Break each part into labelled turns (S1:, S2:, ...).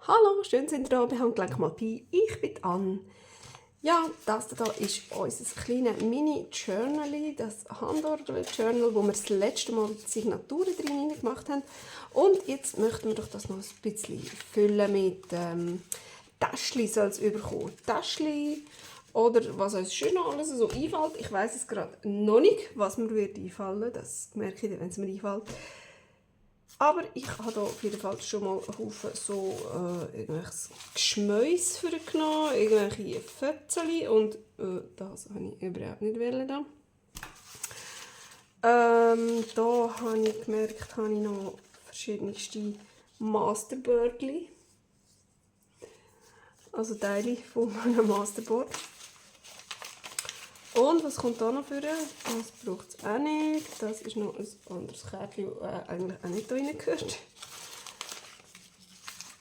S1: Hallo, schön sind ihr da, wir haben gleich mal bei. Ich bin Anne. Ja, das hier ist unser kleines Mini-Journal, das Handordner-Journal, wo wir das letzte Mal die Signaturen drin gemacht haben. Und jetzt möchten wir doch das noch ein bisschen füllen mit Täschchen, soll es überkommen. Täschchen oder was uns schön noch alles so einfällt. Ich weiss es gerade noch nicht, was mir einfallen wird. Das merke ich, wenn es mir einfällt. Aber ich habe hier auf jeden Fall schon mal einen Haufen so irgendwelches Geschmäus genommen, irgendwelche Fötzchen und das habe ich überhaupt nicht wollen. Da habe ich gemerkt, habe ich noch verschiedenste Masterbördchen, also Teile von einem Masterboard. Und was kommt da noch für? Das braucht es auch nicht. Das ist noch ein anderes Kärtchen, das eigentlich auch nicht da reingehört.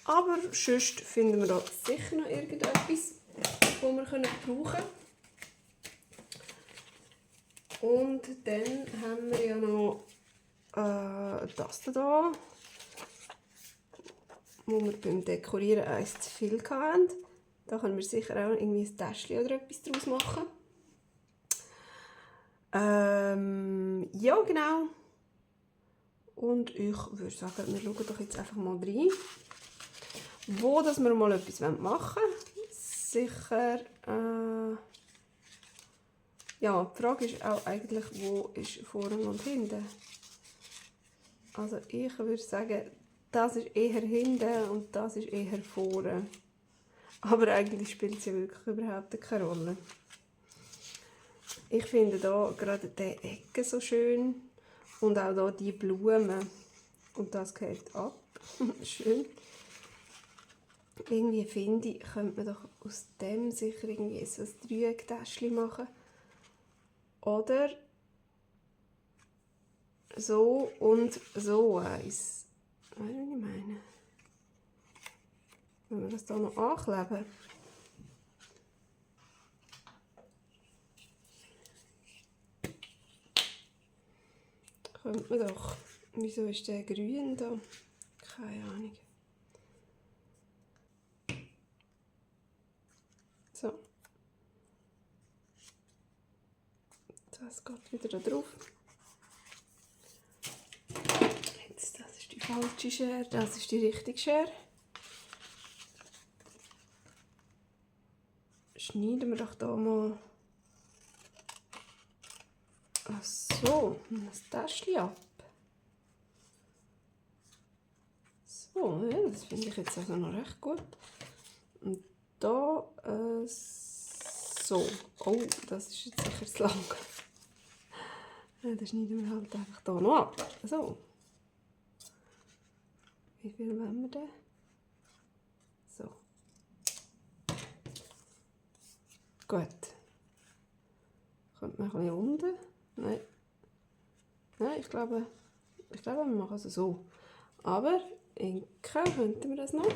S1: Aber sonst finden wir da sicher noch irgendetwas, das wir brauchen können. Und dann haben wir ja noch das hier, wo wir beim Dekorieren eins zu viel hatten. Da können wir sicher auch irgendwie ein Täschchen oder etwas daraus machen. Ja, genau. Und ich würde sagen, wir schauen doch jetzt einfach mal rein, wo dass wir mal etwas machen wollen. Sicher, ja, die Frage ist auch eigentlich, wo ist vorne und hinten. Also ich würde sagen, das ist eher hinten und das ist eher vorne. Aber eigentlich spielt es ja wirklich überhaupt keine Rolle. Ich finde da gerade diese Ecke so schön und auch hier die Blumen. Und das geht ab. Schön. Irgendwie finde ich, könnte man doch aus dem sicher irgendwie so ein Dreiecktäschchen machen. Oder so und so eins. Weißt du, was ich meine? Wenn wir das hier noch ankleben. Könnte man doch. Wieso ist der grün da? Keine Ahnung. So. Das geht wieder da drauf. Jetzt, das ist die falsche Schere, das ist die richtige Schere. Schneiden wir doch hier mal so ein Täschchen ab. So, ja, das finde ich jetzt also noch recht gut. Und da so. Oh, das ist jetzt sicher zu lang. Ja, dann schneiden wir halt einfach hier noch ab. So. Wie viel wollen wir denn? So. Gut. Kommt man ein bisschen unten? Nein. Nein, ich glaube, wir machen es so. Aber inken könnten wir das noch.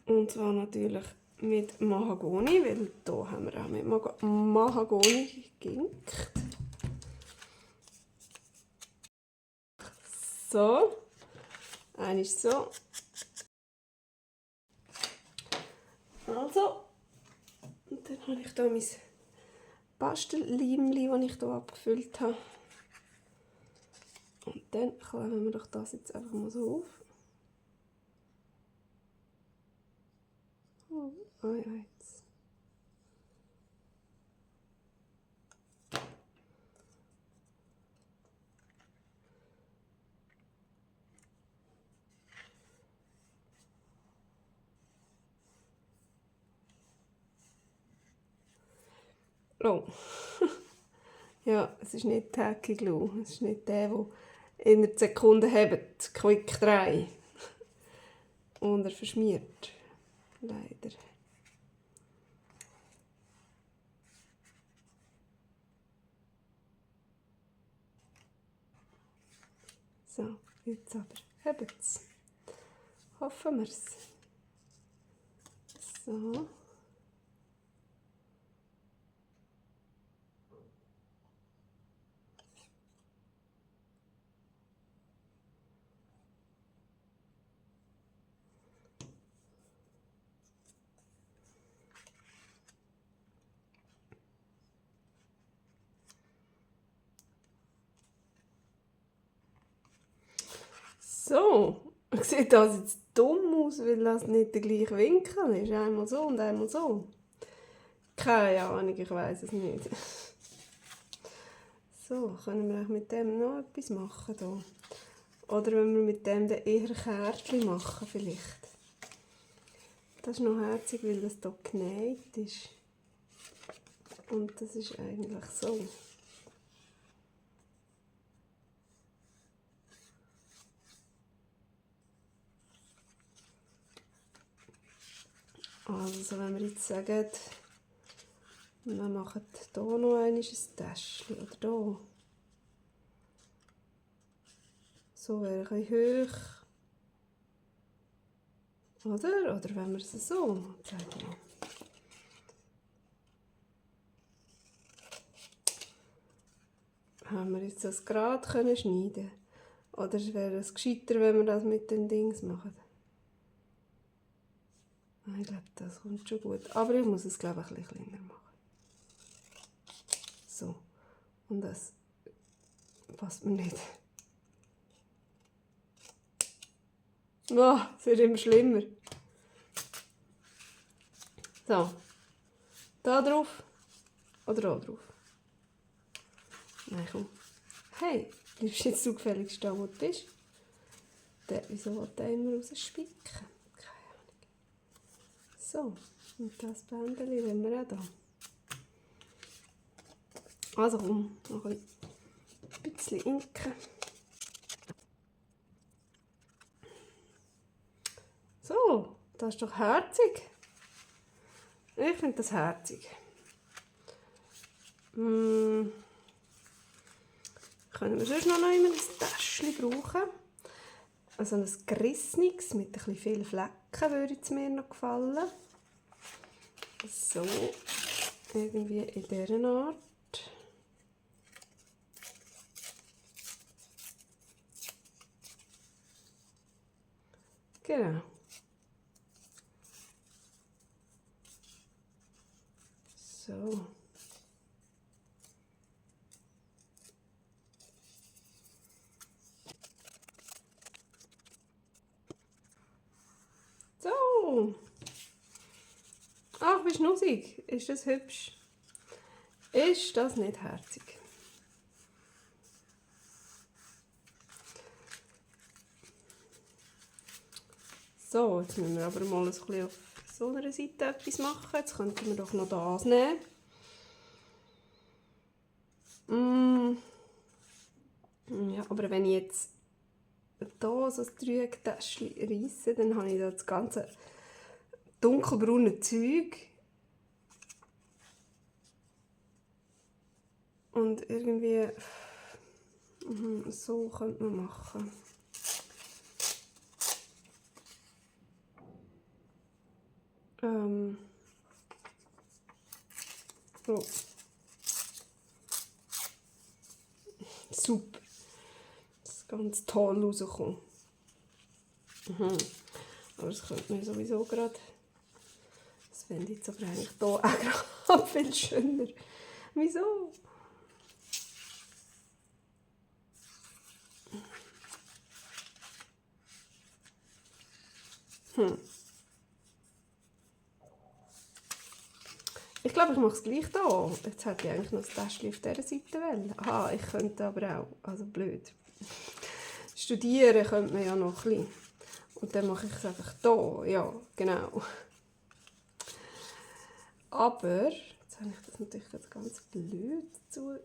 S1: Und zwar natürlich mit Mahagoni, weil hier haben wir auch mit Mahagoni geinkt. So. Eine ist so. Also. Und dann habe ich hier mein Pastellleimchen, das ich hier abgefüllt habe. Und dann kleben wir doch das jetzt einfach mal so auf. Oh, jetzt. Oh. Ja, es ist nicht Tacky Glue. Es ist nicht der in einer Sekunde hebt. Quick 3. Und er verschmiert. Leider. So, jetzt aber hebt's. Hoffen wir es. So. So, sieht das jetzt dumm aus, weil das nicht der gleiche Winkel ist. Einmal so und einmal so. Keine Ahnung, ich weiß es nicht. So, können wir mit dem noch etwas machen hier? Oder wenn wir mit dem dann eher Kärtchen machen vielleicht. Das ist noch herzig, weil das hier genäht ist. Und das ist eigentlich so. Also wenn wir jetzt sagen, wir machen hier noch ein Täschchen oder hier. So wäre ein bisschen hoch. Oder wenn wir es so zeigen. Haben wir jetzt das gerade schneiden können? Oder wäre es gescheiter, wenn wir das mit den Dings machen? Ich glaube, das kommt schon gut. Aber ich muss es, glaube ich, ein bisschen kleiner machen. So. Und das passt mir nicht. Oh, es wird immer schlimmer. So. Da drauf. Oder da drauf. Nein, komm. Hey, bleibst du jetzt zufällig stehen, wo du bist? Wieso will der immer rausspicken? Keine Ahnung. So. Und das Bändchen wollen wir auch da. Also komm, noch ein bisschen inken. So, das ist doch herzig. Ich finde das herzig. Können wir sonst noch ein Täschchen brauchen? Also ein gerissenes mit ein bisschen vielen Flecken würde es mir noch gefallen. So, irgendwie in dieser Art. Genau. So. So. Ach, wie schnussig. Ist das hübsch? Ist das nicht herzig? So, jetzt müssen wir aber mal ein bisschen auf so einer Seite etwas machen. Jetzt könnten wir doch noch das nehmen. Ja, aber wenn ich jetzt hier so ein Trügtäschchen reisse, dann habe ich da das ganze dunkelbraune Zeug. Und irgendwie so könnte man machen. So. Super. Das ist ganz toll rausgekommen. Aber das könnte man sowieso gerade. Das fände ich jetzt aber eigentlich hier auch gerade viel schöner. Wieso? Ich glaube, ich mache es gleich hier. Jetzt hätte ich eigentlich noch das Täschchen auf dieser Seite wollen. Aha, ich könnte aber auch. Also blöd. Studieren könnte man ja noch ein bisschen. Und dann mache ich es einfach hier. Ja, genau. Aber, jetzt habe ich das natürlich ganz blöd zugerissen.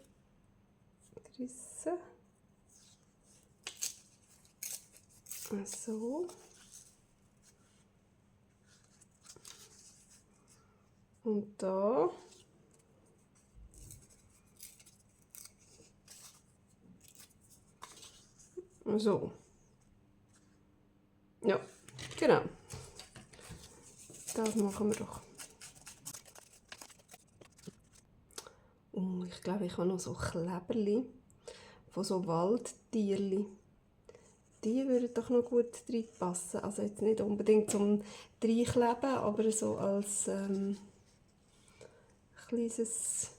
S1: So. Und da. So. Ja, genau. Das machen wir doch. Ich glaube, ich habe noch so Kleberli von so Waldtierli. Die würden doch noch gut reinpassen. Also jetzt nicht unbedingt zum Reinkleben, aber so als kleines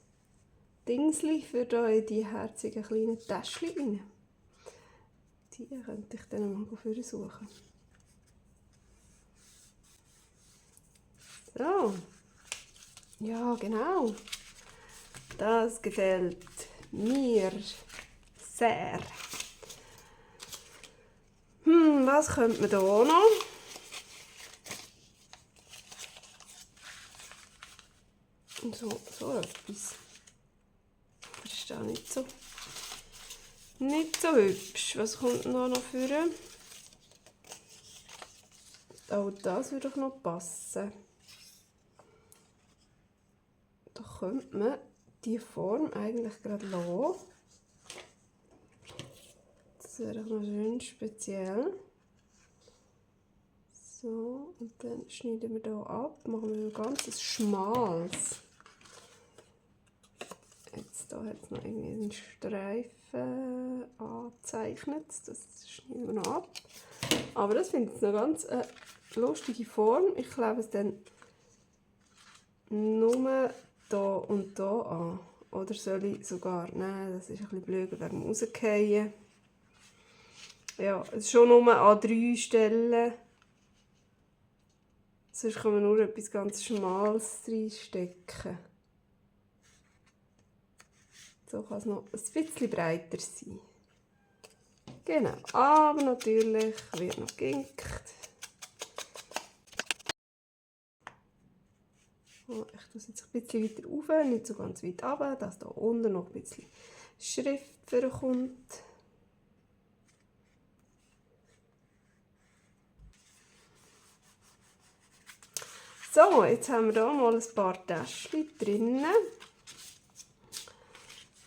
S1: Dingsli für da in die herzigen kleinen Täschchen rein. Die könnte ich dann mal suchen. So. Ja, genau. Das gefällt mir sehr. Was könnte man da noch? So etwas. Das ist auch nicht so hübsch. Was kommt da noch für? Oh, das würde doch noch passen. Da könnte man die Form eigentlich gerade lassen. Das wäre doch noch schön speziell. So, und dann schneiden wir hier ab, machen wir ein ganzes schmales. Jetzt hier hat es noch irgendwie einen Streifen angezeichnet, das schneiden wir noch ab. Aber das finde ich noch ganz lustige Form. Ich klebe es dann nur hier und hier an. Oder soll ich sogar, nein, das ist ein bisschen blöd wegen dem Rausfallen. Ja, es ist schon nur an 3 Stellen. Sonst kann man nur etwas ganz Schmales reinstecken. So kann es noch ein bisschen breiter sein. Genau, aber natürlich wird noch geginkt. Oh, ich tue es jetzt ein bisschen weiter rauf, nicht so ganz weit runter, dass da unten noch ein bisschen Schrift vorkommt. So, jetzt haben wir hier mal ein paar Täschchen drin,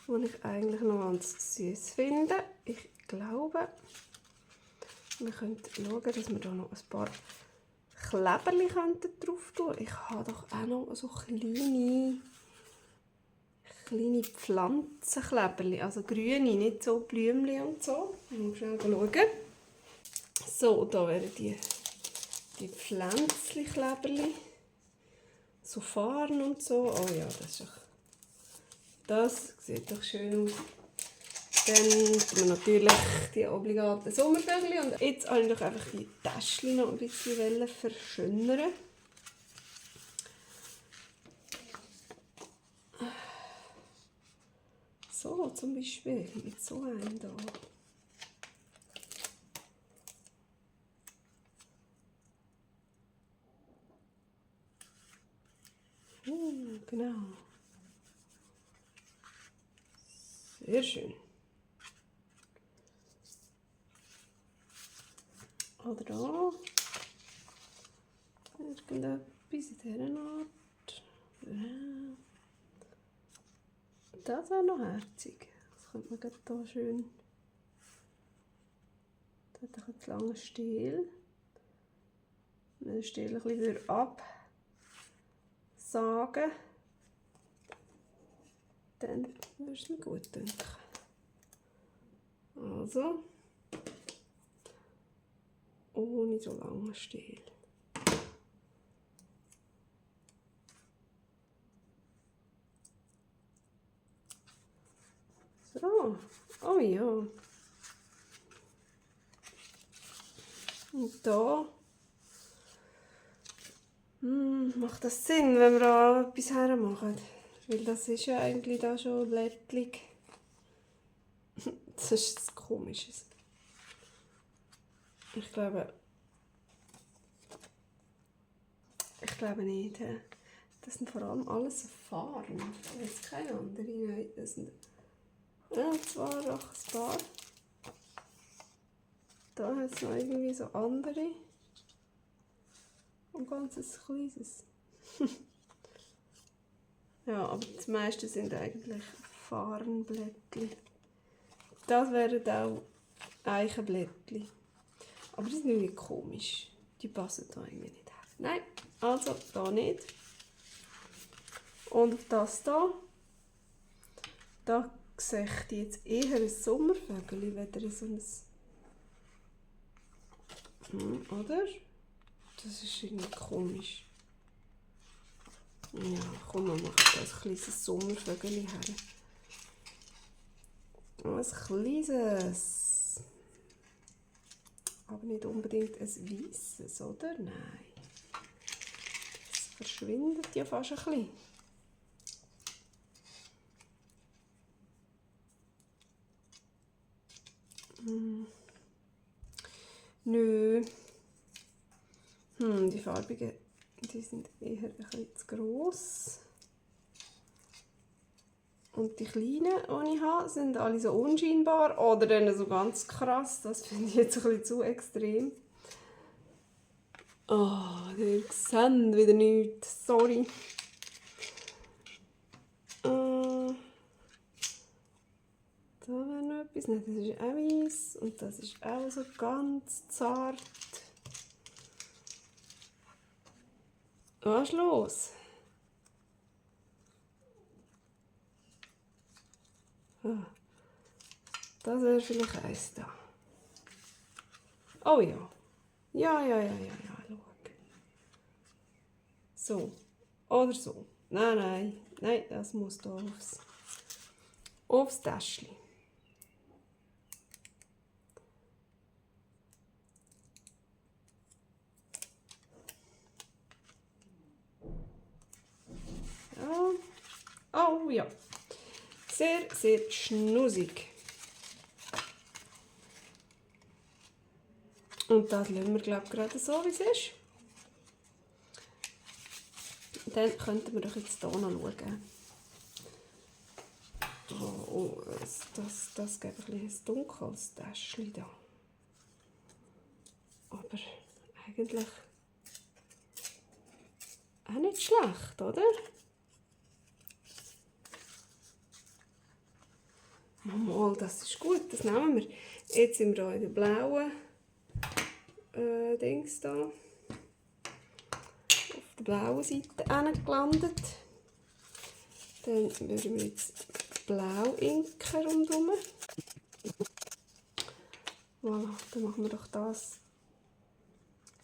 S1: die ich eigentlich noch ganz süß finde. Ich glaube, wir könnten schauen, dass wir hier noch ein paar Kleberli drauf tun. Ich habe doch auch noch so kleine Pflanzenkleberli, also grüne, nicht so Blümchen und so. Mal schnell schauen. So, da wären die Pflänzli-Kleberli. So Farben und so. Oh ja, das sieht doch schön aus. Dann tun wir natürlich die obligaten Sommervögel. Und jetzt wollte ich doch einfach die Täschchen noch ein bisschen verschönern. So zum Beispiel mit so einem hier. Genau. Sehr schön. Oder da. Irgendetwas in dieser Art. Das wäre noch herzig. Das könnte man hier schön. Da hat einen langen Stiel. Wenn den Stiel ein bisschen absagen, dann würde es mir gut denken. Also, ohne so langen Stiel. So, oh ja. Und da macht das Sinn, wenn wir da etwas hermachen. Weil das ist ja eigentlich da schon blättrig. Das ist das Komisches. Ich glaube nicht. Das sind vor allem alles Farben. Das ist keine andere. Nein, das sind zwar auch ein paar. Da hat es noch irgendwie so andere. Und ganz kleines. Ja, aber das meiste sind eigentlich Farnblättchen. Das wären auch Eichenblättchen. Aber die sind irgendwie komisch. Die passen da irgendwie nicht her. Nein, also da nicht. Und auf das da sehe ich jetzt eher ein Sommervögel, weder so ein... Oder? Das ist irgendwie komisch. Ja, komm, wir machen da ein kleines Sommervögel her. Ein kleines. aber nicht unbedingt ein weißes, oder? Nein. Das verschwindet ja fast ein bisschen. Nö. Die farbigen, die sind eher ein bisschen zu gross. Und die kleinen, die ich habe, sind alle so unscheinbar oder dann so ganz krass. Das finde ich jetzt ein bisschen zu extrem. Oh, ihr seht wieder nichts. Sorry. Da wäre noch etwas. Nein, das ist auch weiss. Und das ist auch so ganz zart. Was ist los? Das wäre vielleicht eins da. Oh ja. Ja, schau. So. Oder so. Nein, das muss da aufs Täschchen. Ja. Oh ja. Sehr, sehr schnussig. Und das lassen wir, glaube ich, gerade so, wie es ist. Dann könnten wir doch jetzt hier noch schauen. Oh, das gibt ein dunkles Täschchen da. Aber eigentlich auch nicht schlecht, oder? Mal, das ist gut, das nehmen wir. Jetzt sind wir hier in der blauen Dings da. Auf der blauen Seite angelandet. Dann würden wir jetzt blau inken rundherum. Voilà, dann machen wir doch das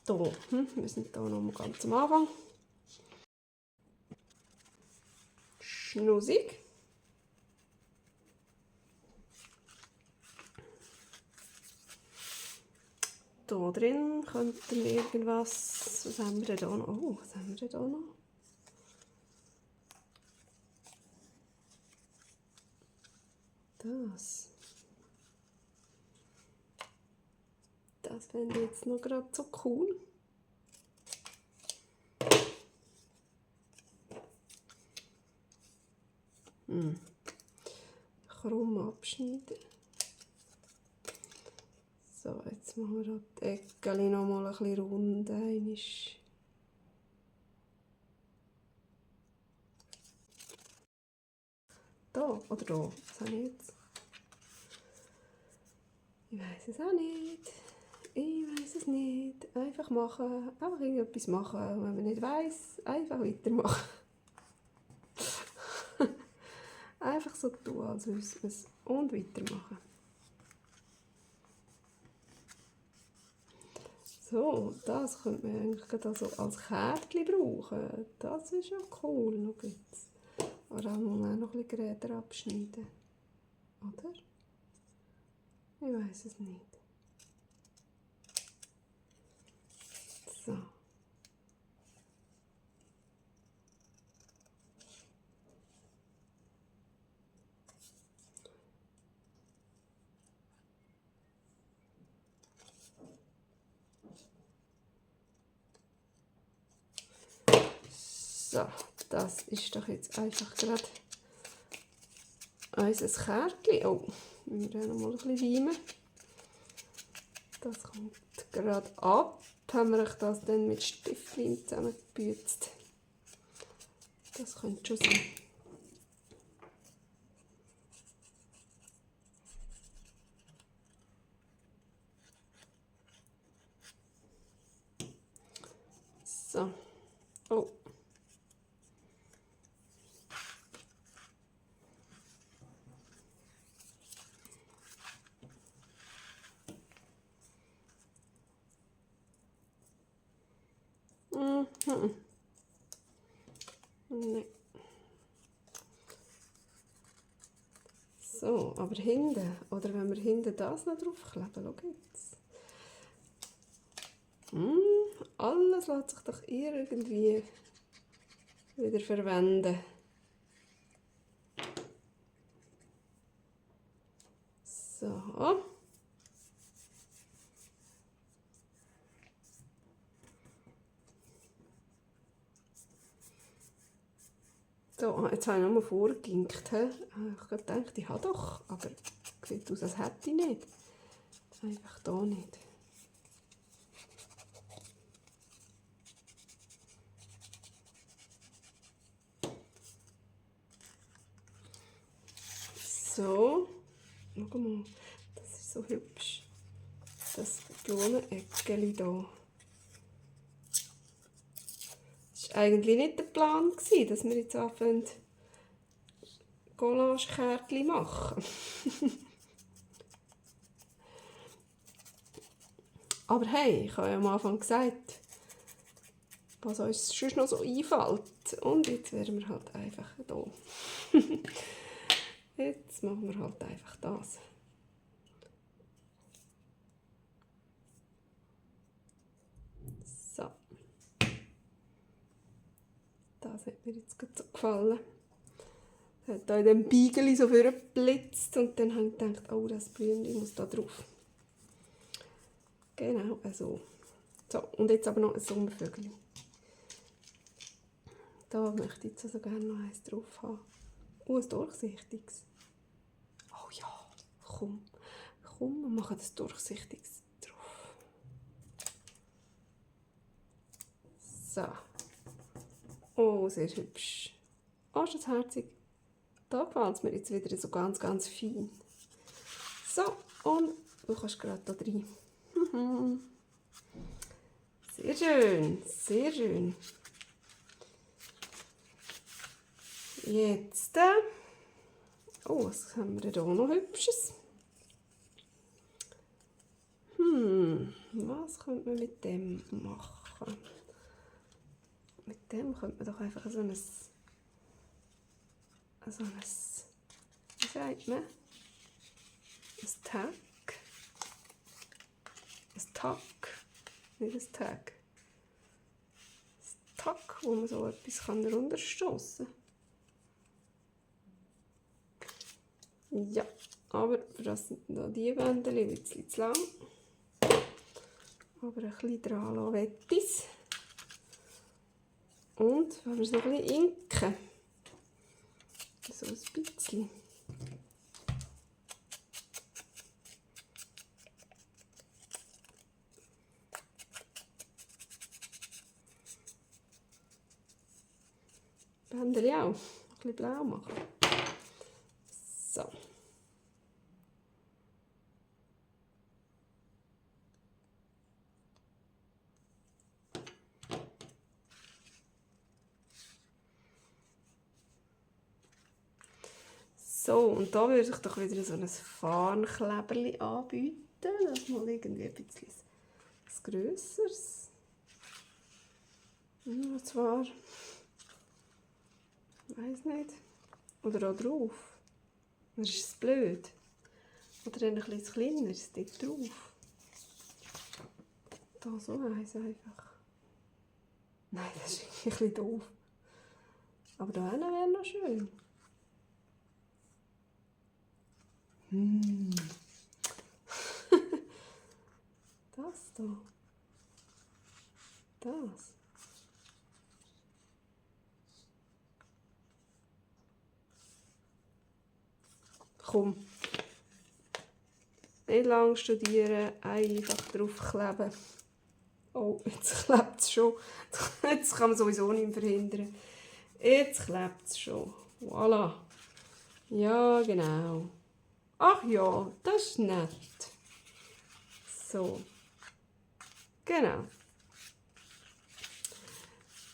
S1: hier. Wir sind hier noch ganz am Anfang. Schnussig. Hier drin könnten wir irgendwas. Was haben wir denn hier noch? Oh, was haben wir denn hier noch? Das fände ich jetzt noch gerade so cool. Krumm abschneiden. So, jetzt machen wir die Eckchen noch mal ein bisschen rund. Da oder da? Was habe ich jetzt? Ich weiß es auch nicht. Einfach machen. Einfach irgendetwas machen. Wenn man nicht weiss, einfach weitermachen. Einfach so tun, als wüsste man es. Und weitermachen. So, das könnte man eigentlich gerade also als Kärtchen brauchen. Das ist ja cool. Noch jetzt. Aber da muss man auch noch ein bisschen Räder abschneiden. Oder? Ich weiß es nicht. So. So, das ist doch jetzt einfach gerade unser Kärtchen. Oh, wir müssen noch mal ein bisschen reimen. Das kommt gerade ab. Haben wir das dann mit Stiftlein zusammengebüzt. Das könnte schon sein. So. Oh. Nein. So, aber hinten, oder wenn wir hinten das noch draufkleben, schau jetzt. Alles lässt sich doch irgendwie wieder verwenden. So. So, jetzt habe ich nochmal vorgeginkt. Ich habe gedacht, ich habe doch, aber es sieht aus, als hätte ich nicht. Einfach da nicht. So, schau mal, das ist so hübsch. Das Blumeneckeli hier. Das war eigentlich nicht der Plan, dass wir jetzt anfangen, Collage-Kärtchen machen. Aber hey, ich habe ja am Anfang gesagt, was uns sonst noch so einfällt. Und jetzt werden wir halt einfach hier. Jetzt machen wir halt einfach das. So. Das hat mir jetzt gut so gefallen. Es hat hier in dem Beigeli so vorgeblitzt und dann habe ich gedacht, oh, das Blümchen muss da drauf. Genau, also. So, und jetzt aber noch ein Sommervögel. Da möchte ich jetzt also gerne noch eins drauf haben. Ein durchsichtiges. Oh ja, komm, wir machen das durchsichtiges drauf. So. Oh, sehr hübsch. Oh, ist das herzig. Da gefällt es mir jetzt wieder so ganz, ganz fein. So, und du kannst gerade da rein. Sehr schön, sehr schön. Jetzt, oh, was haben wir denn hier noch Hübsches? Was könnte man mit dem machen? Mit dem könnte man doch einfach so ein, wie sagt man? Ein Tag. Ein Tag. Nicht ein Tag. Ein Tag, wo man so etwas runterstossen kann. Ja, aber für das sind da die Bändchen ein bisschen zu lang. Aber ein bisschen dran lassen will ich es. Und wenn wir es noch ein bisschen inken. So ein bisschen. Bändchen auch. Ein bisschen blau machen. So. So, und da würde ich doch wieder so ein Farnkleberli anbieten. Das mal irgendwie ein bisschen was Grösseres. Und zwar, ich weiss nicht, oder auch drauf. Das ist es blöd. Oder dann ein bisschen kleineres dort drauf. Da so eins einfach. Nein, das ist ein bisschen doof. Aber da hinten wäre noch schön. Das da. Das. Komm. Nicht lange studieren, einfach draufkleben. Oh, jetzt klebt es schon. Jetzt kann man sowieso nicht mehr verhindern. Jetzt klebt es schon. Voilà. Ja, genau. Ach ja, das ist nett. So. Genau.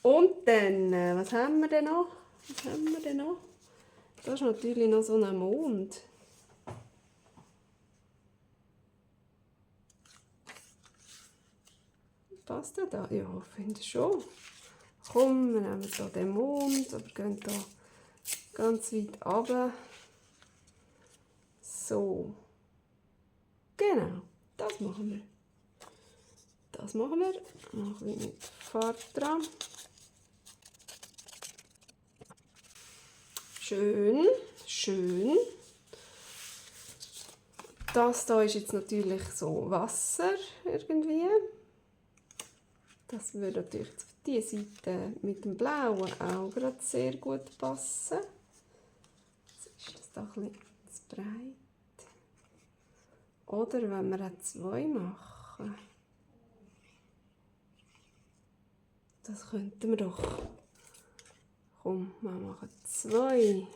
S1: Und dann, was haben wir denn noch? Da ist natürlich noch so ein Mond. Passt der da? Ja, ich finde schon. Komm, wir nehmen hier den Mond, aber gehen hier ganz weit runter. So. Genau, das machen wir. das machen wir. Noch ein bisschen mit Farbe dran. Schön, schön. Das hier ist jetzt natürlich so Wasser irgendwie. Das würde natürlich auf diese Seite mit dem Blauen auch gerade sehr gut passen. Jetzt ist das da ein bisschen zu breit. Oder wenn wir auch 2 machen. Das könnten wir doch. Komm, wir machen 2.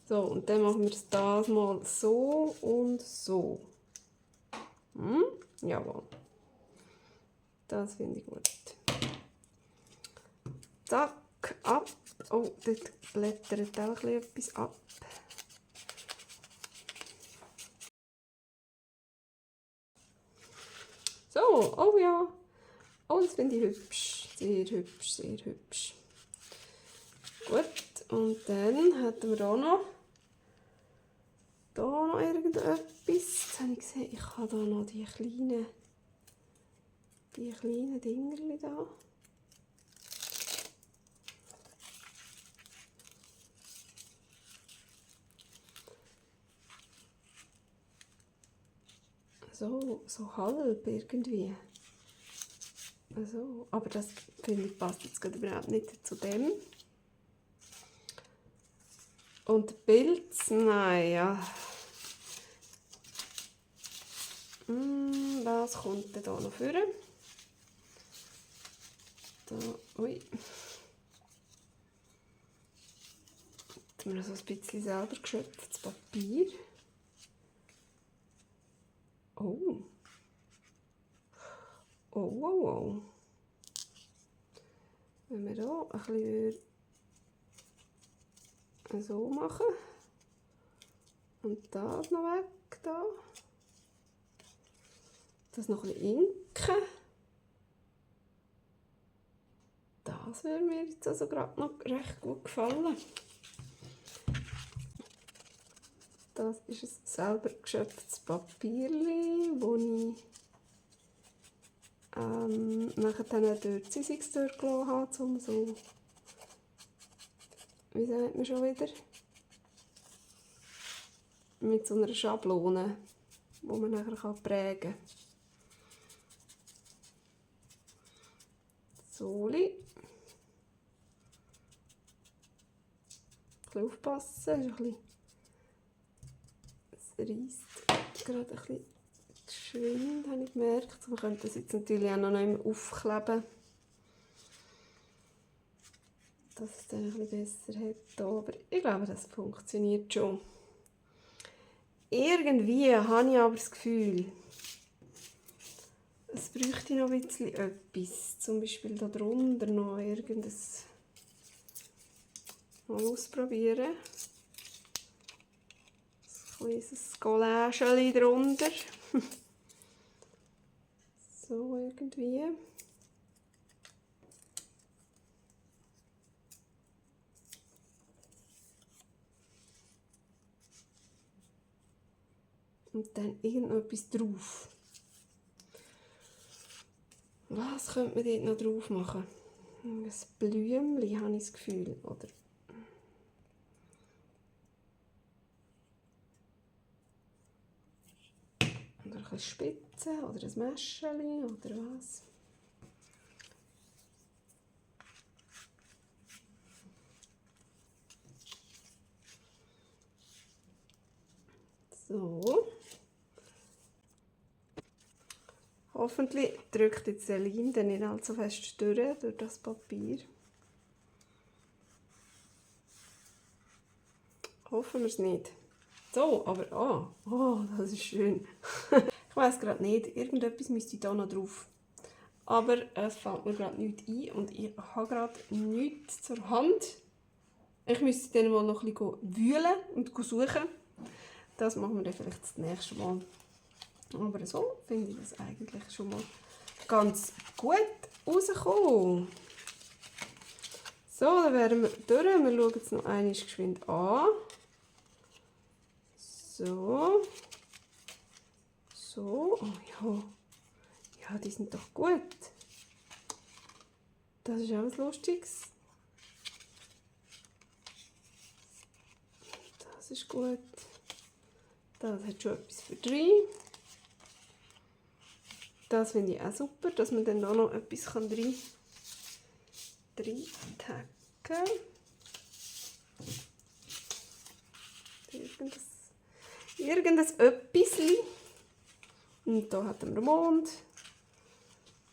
S1: So, und dann machen wir das mal so und so. Jawohl. Das finde ich gut. Zack, ab. Oh, dort blättert auch etwas ab. So, oh ja. Oh, das finde ich hübsch. Sehr hübsch, sehr hübsch. Gut, und dann hätten wir auch noch irgendetwas. Jetzt habe ich gesehen, ich habe da noch die kleinen Dingerli da. So halb irgendwie. Also, aber das finde ich passt jetzt gerade überhaupt nicht zu dem. Und der Pilz, naja. Was kommt denn da noch vor? Da, ui. Jetzt haben wir so ein bisschen selber geschöpftes Papier. Oh. Oh. Wenn wir hier ein bisschen so machen und das noch weg da. Das noch ein bisschen inken. Das würde mir jetzt also gerade noch recht gut gefallen. Das ist ein selber geschöpftes Papier, das ich nachher dann durch die Sitzung durchgelassen habe, um so, wie sagt man schon wieder, mit so einer Schablone, die man nachher prägen kann. Soli. Ein bisschen aufpassen, es reisst gerade ein bisschen geschwind, habe ich gemerkt. Man könnte das jetzt natürlich auch noch mehr aufkleben, dass es dann ein bisschen besser hat. Aber ich glaube, das funktioniert schon. Irgendwie habe ich aber das Gefühl, es bräuchte noch ein bisschen etwas. Zum Beispiel da drunter noch irgendwas. Mal ausprobieren. Ein kleines Collage drunter. So irgendwie. Und dann irgendetwas drauf. Was könnte man dort noch drauf machen? Ein Blümchen, habe ich das Gefühl. Oder ein bisschen Spitze oder ein Mäschchen oder was. So. Hoffentlich drückt jetzt der Leim dann nicht allzu fest durch das Papier. Hoffen wir es nicht. So, aber das ist schön. Ich weiß gerade nicht, irgendetwas müsste da noch drauf. Aber es fällt mir gerade nichts ein und ich habe gerade nichts zur Hand. Ich müsste dann mal noch ein bisschen wühlen und suchen. Das machen wir dann vielleicht das nächste Mal. Aber so finde ich das eigentlich schon mal ganz gut rausgekommen. So, dann wären wir durch. Wir schauen jetzt noch einmal geschwind an. So. So. Oh ja. Ja, die sind doch gut. Das ist auch was Lustiges. Das ist gut. Das hat schon etwas für 3. Das finde ich auch super, dass man dann auch noch etwas rein tacken. Irgendes Öppischen. Und hier hat man den Mond.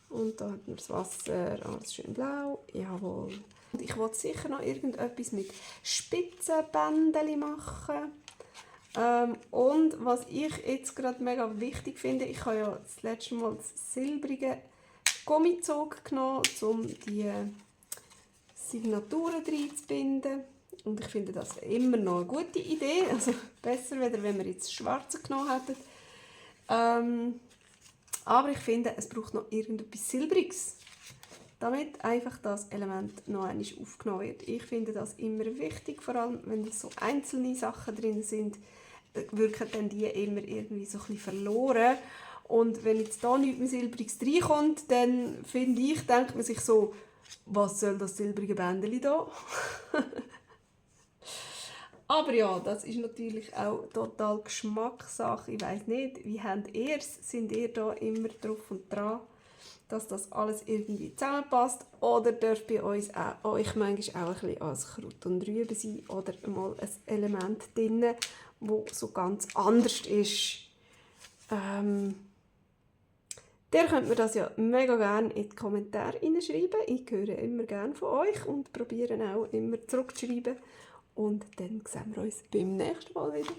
S1: Und da hat man das Wasser, alles schön blau. Jawohl. Und ich wollte sicher noch irgendetwas mit Spitzenbändchen machen. Und was ich jetzt gerade mega wichtig finde, ich habe ja das letzte Mal das silbrige Gummizug genommen, um die Signaturen reinzubinden. Und ich finde das immer noch eine gute Idee. Also besser, wenn wir jetzt das Schwarze genommen hätten. Aber ich finde, es braucht noch irgendetwas Silbriges, damit einfach das Element noch einmal aufgenommen wird. Ich finde das immer wichtig, vor allem wenn so einzelne Sachen drin sind, wirken dann die immer irgendwie so ein bisschen verloren. Und wenn jetzt da nichts mehr Silbriges reinkommt, dann finde ich, denkt man sich so, was soll das silbrige Bändchen da? Aber ja, das ist natürlich auch total Geschmackssache. Ich weiss nicht, wie habt ihr es? Sind ihr da immer drauf und dran, dass das alles irgendwie zusammenpasst? Oder darf bei euch manchmal auch ein bisschen als Kraut und Rüben sein? Oder mal ein Element drin, das so ganz anders ist? Der könnt mir das ja mega gerne in die Kommentare hineinschreiben. Ich höre immer gerne von euch und probiere auch immer zurückzuschreiben. Und dann sehen wir uns beim nächsten Mal wieder.